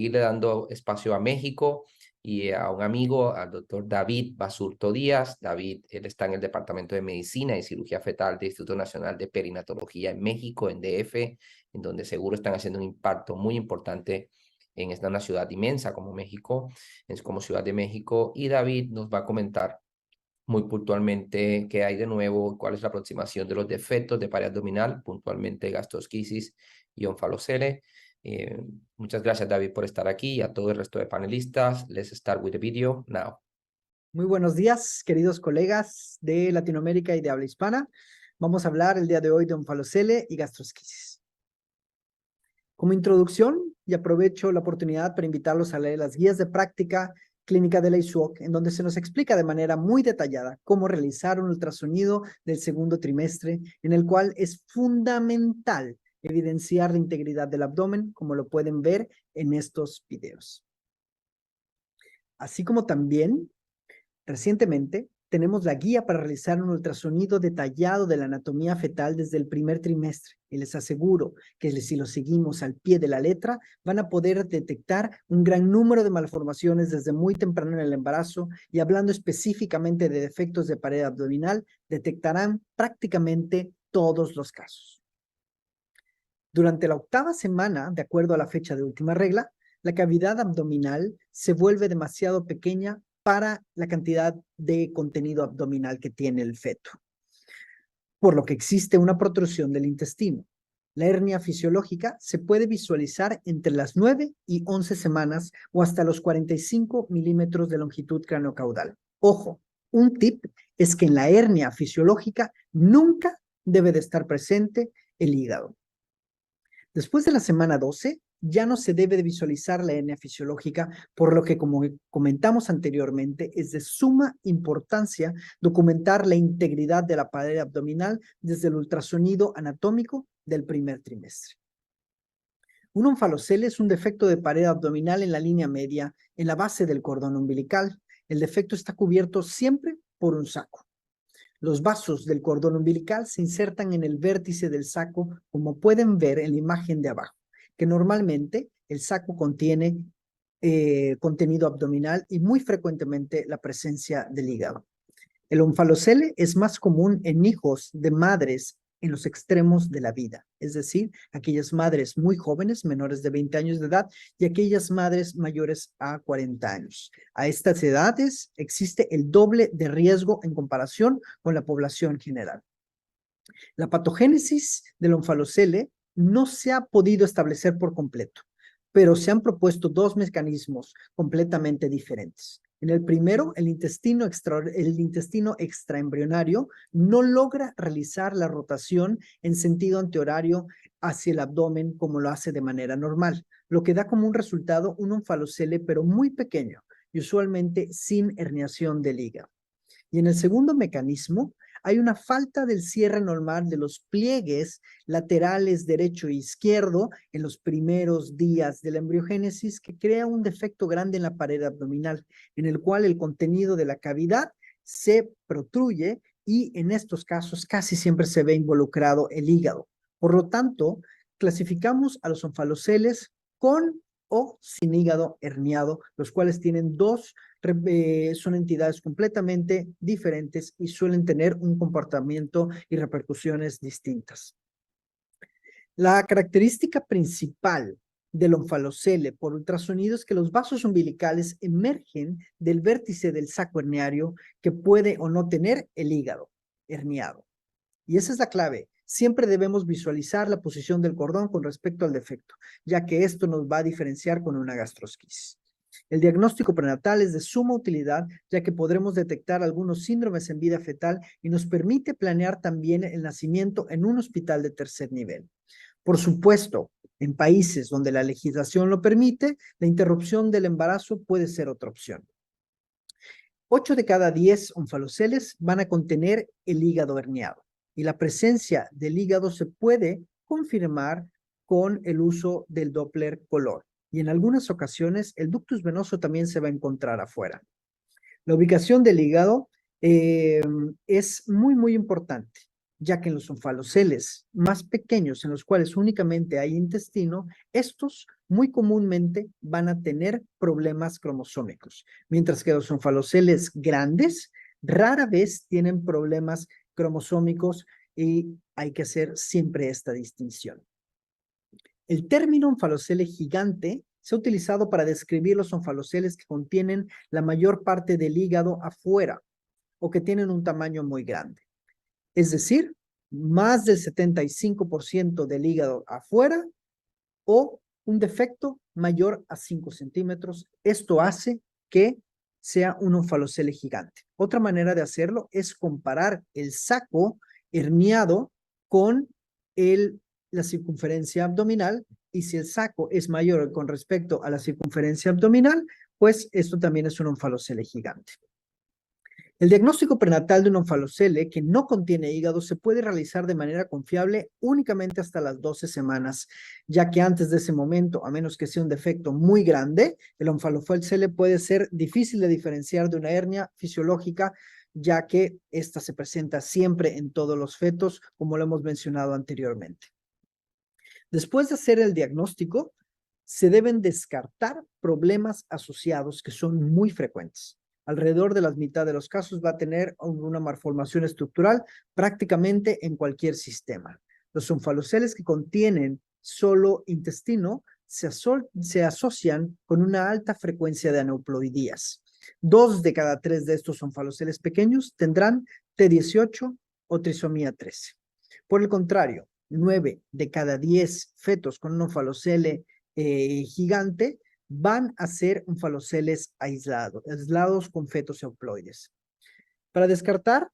irle dando espacio a México y a un amigo, al doctor David Basurto Díaz. David, él está en el Departamento de Medicina y Cirugía Fetal del Instituto Nacional de Perinatología en México, en DF, en donde seguro están haciendo un impacto muy importante en una ciudad inmensa como México, como Ciudad de México. Y David nos va a comentar muy puntualmente qué hay de nuevo, cuál es la aproximación de los defectos de pared abdominal, puntualmente gastrosquisis y onfalocele. Eh, Muchas gracias, David, por estar aquí, y a todo el resto de panelistas. Let's start with the video now. Muy buenos días, queridos colegas de Latinoamérica y de habla hispana. Vamos a hablar el día de hoy de onfalocele y gastrosquisis. Como introducción, y aprovecho la oportunidad para invitarlos a leer las guías de práctica clínica de la ISUOC, en donde se nos explica de manera muy detallada cómo realizar un ultrasonido del segundo trimestre, en el cual es fundamental evidenciar la integridad del abdomen, como lo pueden ver en estos videos. Así como también recientemente, tenemos la guía para realizar un ultrasonido detallado de la anatomía fetal desde el primer trimestre y les aseguro que si lo seguimos al pie de la letra, van a poder detectar un gran número de malformaciones desde muy temprano en el embarazo y hablando específicamente de defectos de pared abdominal, detectarán prácticamente todos los casos. Durante la 8ª semana, de acuerdo a la fecha de última regla, la cavidad abdominal se vuelve demasiado pequeña para la cantidad de contenido abdominal que tiene el feto, por lo que existe una protrusión del intestino. La hernia fisiológica se puede visualizar entre las 9 y 11 semanas o hasta los 45 milímetros de longitud craneocaudal. Ojo, un tip es que en la hernia fisiológica nunca debe de estar presente el hígado. Después de la semana 12, ya no se debe de visualizar la hernia fisiológica, por lo que, como comentamos anteriormente, es de suma importancia documentar la integridad de la pared abdominal desde el ultrasonido anatómico del primer trimestre. Un onfalocele es un defecto de pared abdominal en la línea media, en la base del cordón umbilical. El defecto está cubierto siempre por un saco. Los vasos del cordón umbilical se insertan en el vértice del saco, como pueden ver en la imagen de abajo, que normalmente el saco contiene contenido abdominal y muy frecuentemente la presencia del hígado. El onfalocele es más común en hijos de madres en los extremos de la vida, es decir, aquellas madres muy jóvenes, menores de 20 años de edad, y aquellas madres mayores a 40 años. A estas edades existe el doble de riesgo en comparación con la población general. La patogénesis del onfalocele no se ha podido establecer por completo, pero se han propuesto dos mecanismos completamente diferentes. En el primero, el intestino extraembrionario no logra realizar la rotación en sentido antehorario hacia el abdomen como lo hace de manera normal, lo que da como un resultado un onfalocele, pero muy pequeño y usualmente sin herniación del hígado. Y en el segundo mecanismo, hay una falta del cierre normal de los pliegues laterales derecho e izquierdo en los primeros días de la embriogénesis que crea un defecto grande en la pared abdominal, en el cual el contenido de la cavidad se protruye y en estos casos casi siempre se ve involucrado el hígado. Por lo tanto, clasificamos a los onfaloceles con o sin hígado herniado, los cuales tienen son entidades completamente diferentes y suelen tener un comportamiento y repercusiones distintas. La característica principal del onfalocele por ultrasonido es que los vasos umbilicales emergen del vértice del saco herniario que puede o no tener el hígado herniado. Y esa es la clave. Siempre debemos visualizar la posición del cordón con respecto al defecto, ya que esto nos va a diferenciar con una gastrosquisis. El diagnóstico prenatal es de suma utilidad, ya que podremos detectar algunos síndromes en vida fetal y nos permite planear también el nacimiento en un hospital de tercer nivel. Por supuesto, en países donde la legislación lo permite, la interrupción del embarazo puede ser otra opción. 8 de cada 10 onfaloceles van a contener el hígado herniado y la presencia del hígado se puede confirmar con el uso del Doppler color y en algunas ocasiones el ductus venoso también se va a encontrar afuera. La ubicación del hígado es muy importante, ya que en los onfaloceles más pequeños, en los cuales únicamente hay intestino, estos muy comúnmente van a tener problemas cromosómicos, mientras que los onfaloceles grandes rara vez tienen problemas cromosómicos y hay que hacer siempre esta distinción. El término onfalocele gigante se ha utilizado para describir los onfaloceles que contienen la mayor parte del hígado afuera o que tienen un tamaño muy grande. Es decir, más del 75% del hígado afuera o un defecto mayor a 5 centímetros. Esto hace que sea un onfalocele gigante. Otra manera de hacerlo es comparar el saco herniado con la circunferencia abdominal, y si el saco es mayor con respecto a la circunferencia abdominal, pues esto también es un onfalocele gigante. El diagnóstico prenatal de un onfalocele que no contiene hígado se puede realizar de manera confiable únicamente hasta las 12 semanas, ya que antes de ese momento, a menos que sea un defecto muy grande, el onfalocele puede ser difícil de diferenciar de una hernia fisiológica, ya que esta se presenta siempre en todos los fetos, como lo hemos mencionado anteriormente. Después de hacer el diagnóstico, se deben descartar problemas asociados que son muy frecuentes. Alrededor de la mitad de los casos va a tener una malformación estructural prácticamente en cualquier sistema. Los onfaloceles que contienen solo intestino se asocian con una alta frecuencia de aneuploidías. 2 de cada 3 de estos onfaloceles pequeños tendrán T18 o trisomía 13. Por el contrario, 9 de cada 10 fetos con un onfalocele gigante van a ser onfaloceles aislados con fetos euploides. Para descartar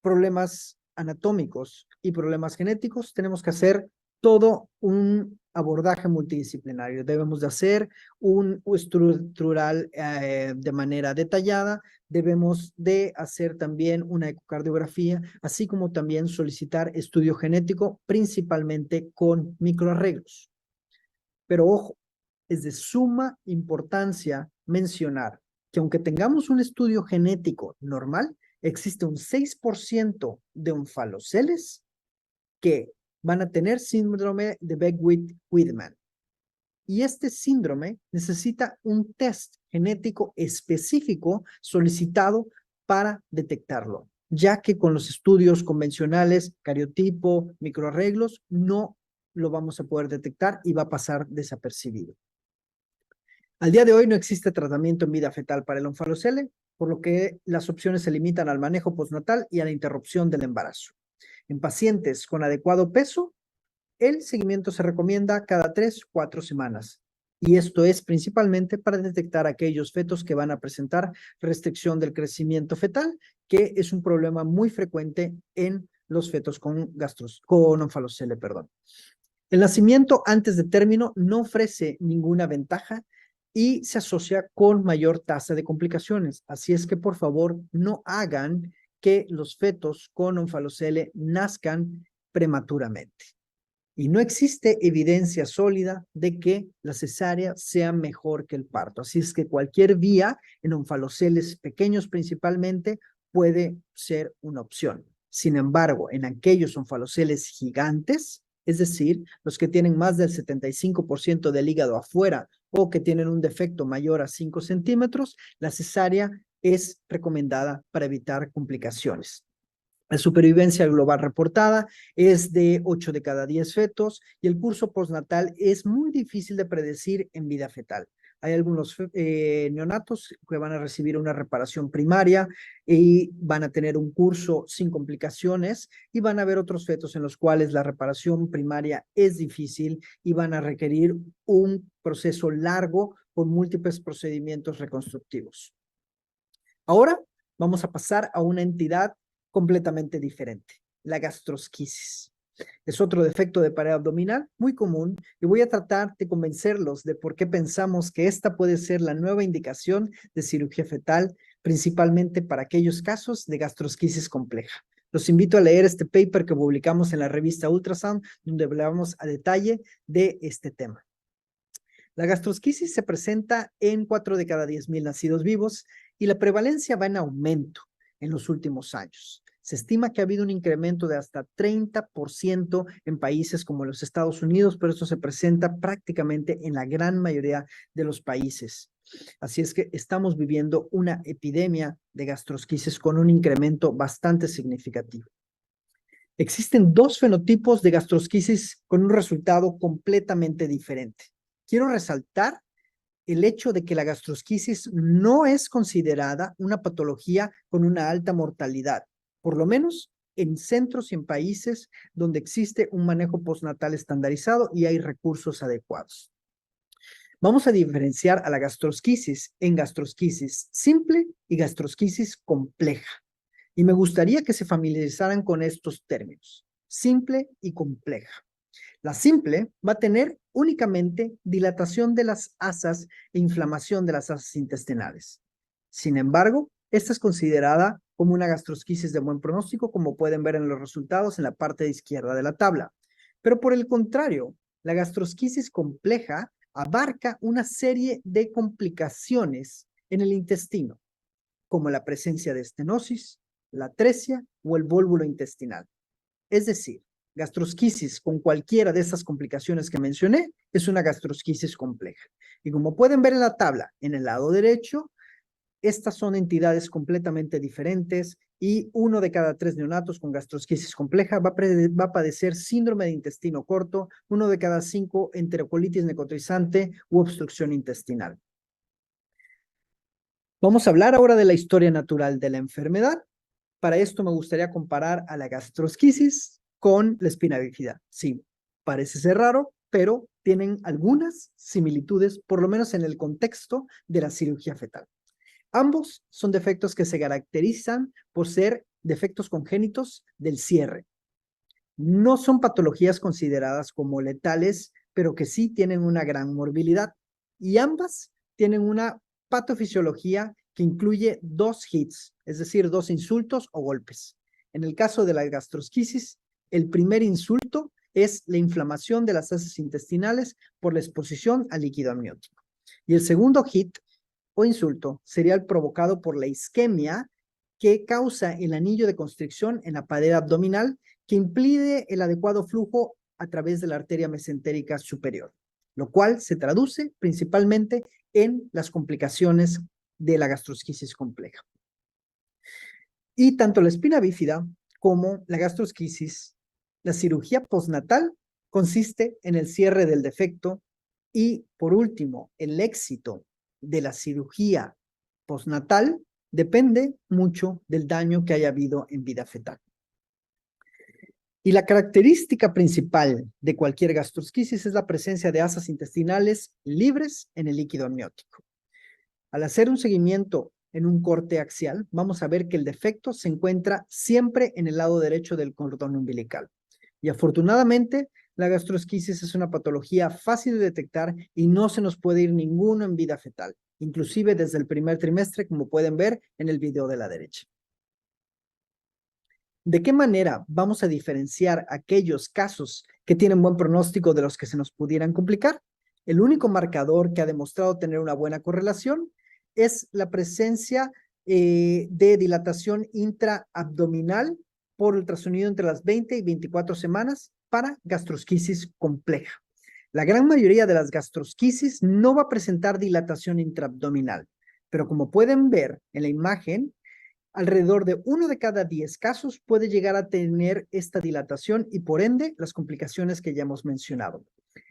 problemas anatómicos y problemas genéticos, tenemos que hacer todo un abordaje multidisciplinario. Debemos de hacer un estructural de manera detallada, debemos de hacer también una ecocardiografía, así como también solicitar estudio genético, principalmente con microarreglos. Pero ojo, es de suma importancia mencionar que aunque tengamos un estudio genético normal, existe un 6% de onfaloceles que van a tener síndrome de Beckwith-Wiedemann. Y este síndrome necesita un test genético específico solicitado para detectarlo, ya que con los estudios convencionales, cariotipo, microarreglos, no lo vamos a poder detectar y va a pasar desapercibido. Al día de hoy no existe tratamiento en vida fetal para el onfalocele, por lo que las opciones se limitan al manejo postnatal y a la interrupción del embarazo. En pacientes con adecuado peso, el seguimiento se recomienda cada 3-4 semanas. Y esto es principalmente para detectar aquellos fetos que van a presentar restricción del crecimiento fetal, que es un problema muy frecuente en los fetos con onfalocele, perdón. El nacimiento antes de término no ofrece ninguna ventaja y se asocia con mayor tasa de complicaciones. Así es que, por favor, no hagan que los fetos con onfalocele nazcan prematuramente. Y no existe evidencia sólida de que la cesárea sea mejor que el parto. Así es que cualquier vía en onfaloceles pequeños principalmente puede ser una opción. Sin embargo, en aquellos onfaloceles gigantes, es decir, los que tienen más del 75% del hígado afuera o que tienen un defecto mayor a 5 centímetros, la cesárea es recomendada para evitar complicaciones. La supervivencia global reportada es de 8 de cada 10 fetos y el curso postnatal es muy difícil de predecir en vida fetal. Hay algunos neonatos que van a recibir una reparación primaria y van a tener un curso sin complicaciones, y van a haber otros fetos en los cuales la reparación primaria es difícil y van a requerir un proceso largo con múltiples procedimientos reconstructivos. Ahora vamos a pasar a una entidad completamente diferente, la gastrosquisis. Es otro defecto de pared abdominal muy común y voy a tratar de convencerlos de por qué pensamos que esta puede ser la nueva indicación de cirugía fetal, principalmente para aquellos casos de gastrosquisis compleja. Los invito a leer este paper que publicamos en la revista Ultrasound, donde hablamos a detalle de este tema. La gastrosquisis se presenta en 4 de cada 10,000 nacidos vivos y la prevalencia va en aumento en los últimos años. Se estima que ha habido un incremento de hasta 30% en países como los Estados Unidos, pero esto se presenta prácticamente en la gran mayoría de los países. Así es que estamos viviendo una epidemia de gastrosquisis con un incremento bastante significativo. Existen dos fenotipos de gastrosquisis con un resultado completamente diferente. Quiero resaltar el hecho de que la gastrosquisis no es considerada una patología con una alta mortalidad, por lo menos en centros y en países donde existe un manejo postnatal estandarizado y hay recursos adecuados. Vamos a diferenciar a la gastrosquisis en gastrosquisis simple y gastrosquisis compleja. Y me gustaría que se familiarizaran con estos términos, simple y compleja. La simple va a tener únicamente dilatación de las asas e inflamación de las asas intestinales. Sin embargo, esta es considerada como una gastrosquisis de buen pronóstico, como pueden ver en los resultados en la parte izquierda de la tabla. Pero por el contrario, la gastrosquisis compleja abarca una serie de complicaciones en el intestino, como la presencia de estenosis, la atresia o el vólvulo intestinal. Es decir, gastrosquisis con cualquiera de estas complicaciones que mencioné es una gastrosquisis compleja. Y como pueden ver en la tabla, en el lado derecho, estas son entidades completamente diferentes y 1 de cada 3 neonatos con gastrosquisis compleja va a padecer síndrome de intestino corto, 1 de cada 5 enterocolitis necrotizante u obstrucción intestinal. Vamos a hablar ahora de la historia natural de la enfermedad. Para esto me gustaría comparar a la gastrosquisis con la espina bífida. Sí, parece ser raro, pero tienen algunas similitudes, por lo menos en el contexto de la cirugía fetal. Ambos son defectos que se caracterizan por ser defectos congénitos del cierre. No son patologías consideradas como letales, pero que sí tienen una gran morbilidad. Y ambas tienen una patofisiología que incluye 2 hits, es decir, 2 insultos o golpes. En el caso de la gastrosquisis, el primer insulto es la inflamación de las heces intestinales por la exposición al líquido amniótico. Y el segundo hit o insulto sería el provocado por la isquemia que causa el anillo de constricción en la pared abdominal que impide el adecuado flujo a través de la arteria mesentérica superior, lo cual se traduce principalmente en las complicaciones de la gastrosquisis compleja. Y tanto la espina bífida como la gastrosquisis, la cirugía postnatal consiste en el cierre del defecto y, por último, el éxito de la cirugía postnatal depende mucho del daño que haya habido en vida fetal. Y la característica principal de cualquier gastrosquisis es la presencia de asas intestinales libres en el líquido amniótico. Al hacer un seguimiento en un corte axial, vamos a ver que el defecto se encuentra siempre en el lado derecho del cordón umbilical. Y afortunadamente, la gastrosquisis es una patología fácil de detectar y no se nos puede ir ninguno en vida fetal, inclusive desde el primer trimestre, como pueden ver en el video de la derecha. ¿De qué manera vamos a diferenciar aquellos casos que tienen buen pronóstico de los que se nos pudieran complicar? El único marcador que ha demostrado tener una buena correlación es la presencia de dilatación intraabdominal por ultrasonido entre las 20 y 24 semanas para gastrosquisis compleja. La gran mayoría de las gastrosquisis no va a presentar dilatación intraabdominal, pero como pueden ver en la imagen, alrededor de 1 de cada 10 casos puede llegar a tener esta dilatación y por ende las complicaciones que ya hemos mencionado.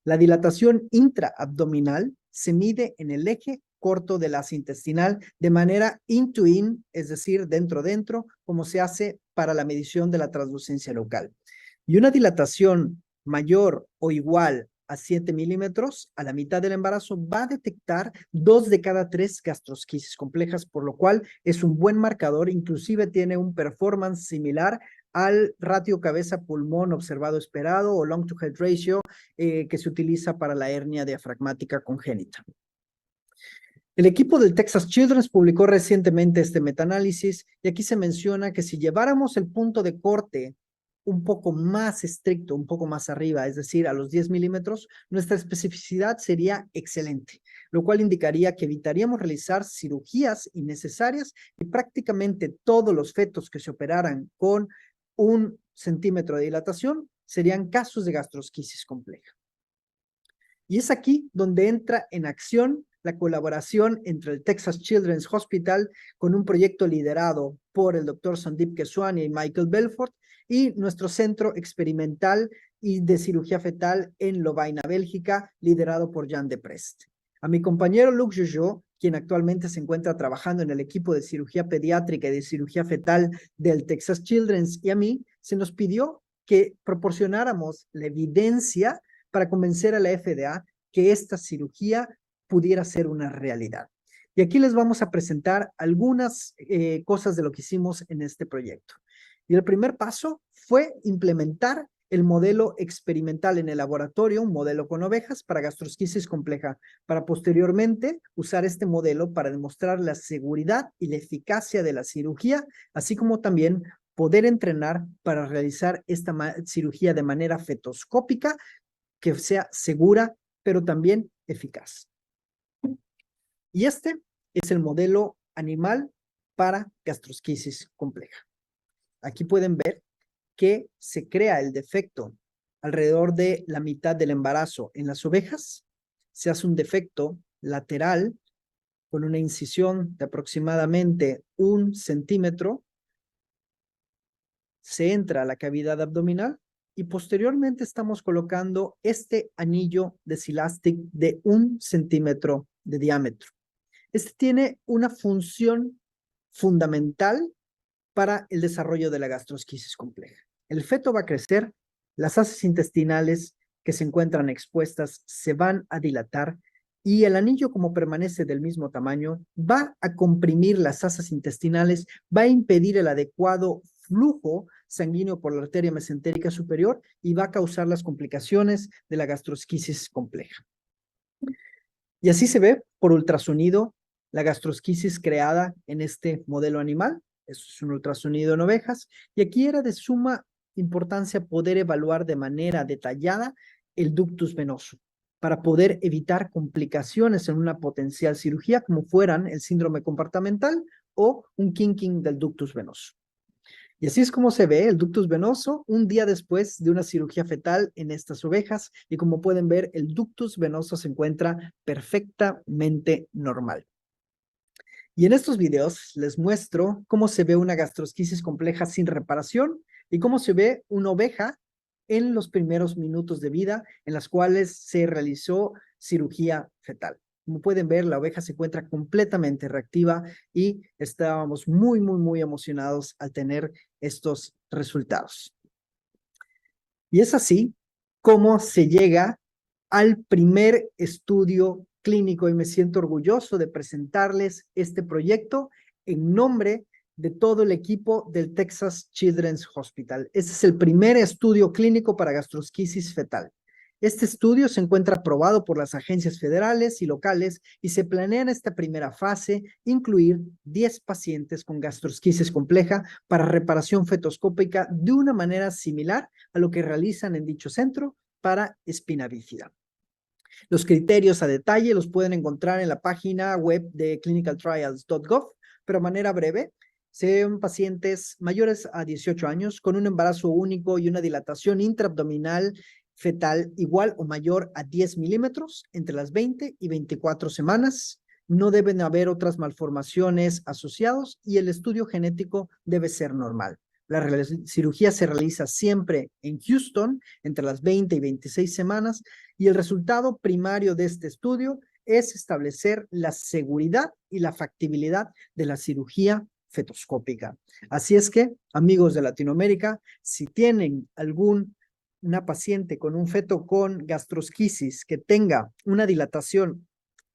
La dilatación intraabdominal se mide en el eje corto del asa intestinal de manera in-to-in, es decir, dentro-dentro, como se hace para la medición de la translucencia local. Y una dilatación mayor o igual a 7 milímetros a la mitad del embarazo va a detectar 2 de cada 3 gastrosquisis complejas, por lo cual es un buen marcador, inclusive tiene un performance similar al ratio cabeza-pulmón observado esperado o long-to-head ratio que se utiliza para la hernia diafragmática congénita. El equipo del Texas Children's publicó recientemente este metaanálisis y aquí se menciona que si lleváramos el punto de corte un poco más estricto, un poco más arriba, es decir, a los 10 milímetros, nuestra especificidad sería excelente, lo cual indicaría que evitaríamos realizar cirugías innecesarias y prácticamente todos los fetos que se operaran con 1 centímetro de dilatación serían casos de gastrosquisis compleja. Y es aquí donde entra en acción la colaboración entre el Texas Children's Hospital con un proyecto liderado por el doctor Sandeep Keswani y Michael Belfort y nuestro centro experimental y de cirugía fetal en Lovaina, Bélgica, liderado por Jan de Prest. A mi compañero Luc Joujot, quien actualmente se encuentra trabajando en el equipo de cirugía pediátrica y de cirugía fetal del Texas Children's, y a mí, se nos pidió que proporcionáramos la evidencia para convencer a la FDA que esta cirugía pudiera ser una realidad. Y aquí les vamos a presentar algunas cosas de lo que hicimos en este proyecto. Y el primer paso fue implementar el modelo experimental en el laboratorio, un modelo con ovejas para gastrosquisis compleja, para posteriormente usar este modelo para demostrar la seguridad y la eficacia de la cirugía, así como también poder entrenar para realizar esta cirugía de manera fetoscópica, que sea segura, pero también eficaz. Y este es el modelo animal para gastrosquisis compleja. Aquí pueden ver que se crea el defecto alrededor de la mitad del embarazo en las ovejas. Se hace un defecto lateral con una incisión de aproximadamente 1 centímetro. Se entra a la cavidad abdominal y posteriormente estamos colocando este anillo de Silastic de 1 centímetro de diámetro. Este tiene una función fundamental para el desarrollo de la gastrosquisis compleja. El feto va a crecer, las asas intestinales que se encuentran expuestas se van a dilatar y el anillo, como permanece del mismo tamaño, va a comprimir las asas intestinales, va a impedir el adecuado flujo sanguíneo por la arteria mesentérica superior y va a causar las complicaciones de la gastrosquisis compleja. Y así se ve por ultrasonido la gastrosquisis creada en este modelo animal. Eso es un ultrasonido en ovejas. Y aquí era de suma importancia poder evaluar de manera detallada el ductus venoso para poder evitar complicaciones en una potencial cirugía como fueran el síndrome compartimental o un kinking del ductus venoso. Y así es como se ve el ductus venoso un día después de una cirugía fetal en estas ovejas. Y como pueden ver, el ductus venoso se encuentra perfectamente normal. Y en estos videos les muestro cómo se ve una gastrosquisis compleja sin reparación y cómo se ve una oveja en los primeros minutos de vida en las cuales se realizó cirugía fetal. Como pueden ver, la oveja se encuentra completamente reactiva y estábamos muy emocionados al tener estos resultados. Y es así como se llega al primer estudio clínico y me siento orgulloso de presentarles este proyecto en nombre de todo el equipo del Texas Children's Hospital. Este es el primer estudio clínico para gastrosquisis fetal. Este estudio se encuentra aprobado por las agencias federales y locales y se planea en esta primera fase incluir 10 pacientes con gastrosquisis compleja para reparación fetoscópica de una manera similar a lo que realizan en dicho centro para espina bífida. Los criterios a detalle los pueden encontrar en la página web de clinicaltrials.gov, pero de manera breve, son pacientes mayores a 18 años con un embarazo único y una dilatación intraabdominal fetal igual o mayor a 10 milímetros entre las 20 y 24 semanas. No deben haber otras malformaciones asociadas y el estudio genético debe ser normal. La cirugía se realiza siempre en Houston entre las 20 y 26 semanas y el resultado primario de este estudio es establecer la seguridad y la factibilidad de la cirugía fetoscópica. Así es que, amigos de Latinoamérica, si tienen una paciente con un feto con gastrosquisis que tenga una dilatación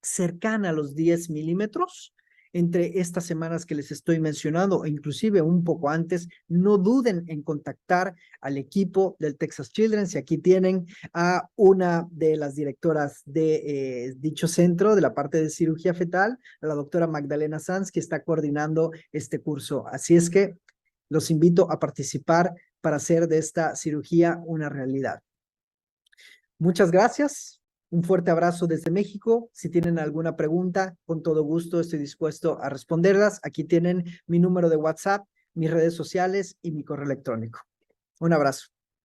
cercana a los 10 milímetros, entre estas semanas que les estoy mencionando, o inclusive un poco antes, no duden en contactar al equipo del Texas Children's. Y aquí tienen a una de las directoras de dicho centro, de la parte de cirugía fetal, a la doctora Magdalena Sanz, que está coordinando este curso. Así es que los invito a participar para hacer de esta cirugía una realidad. Muchas gracias. Un fuerte abrazo desde México. Si tienen alguna pregunta, con todo gusto estoy dispuesto a responderlas. Aquí tienen mi número de WhatsApp, mis redes sociales y mi correo electrónico. Un abrazo.